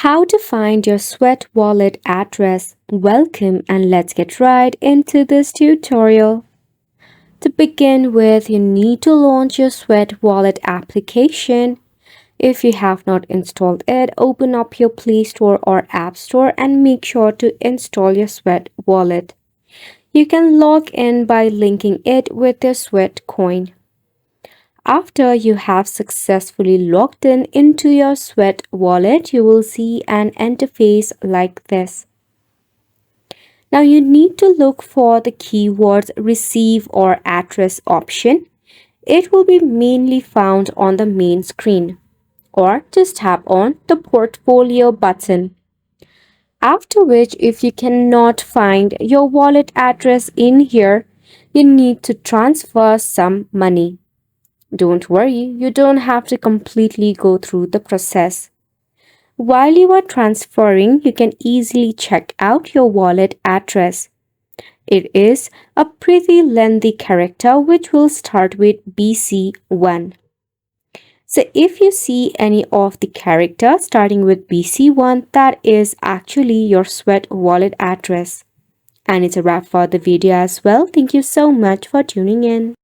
How to find your Sweat wallet address. Welcome and let's get right into this tutorial. To begin with, you need to launch your Sweat wallet application. If you have not installed it, open up your Play Store or App Store and make sure to install your Sweat wallet. You can log in by linking it with your Sweat coin. After you have successfully logged in into your Sweat wallet, you will see an interface like this. Now you need to look for the keywords receive or address option. It will be mainly found on the main screen, or just tap on the portfolio button. After which, if you cannot find your wallet address in here, you need to transfer some money. Don't worry, you don't have to completely go through the process. While you are transferring, you can easily check out your wallet address. It is a pretty lengthy character which will start with BC1. So if you see any of the characters starting with BC1, that is actually your Sweat wallet address. And it's a wrap for the video as well. Thank you so much for tuning in.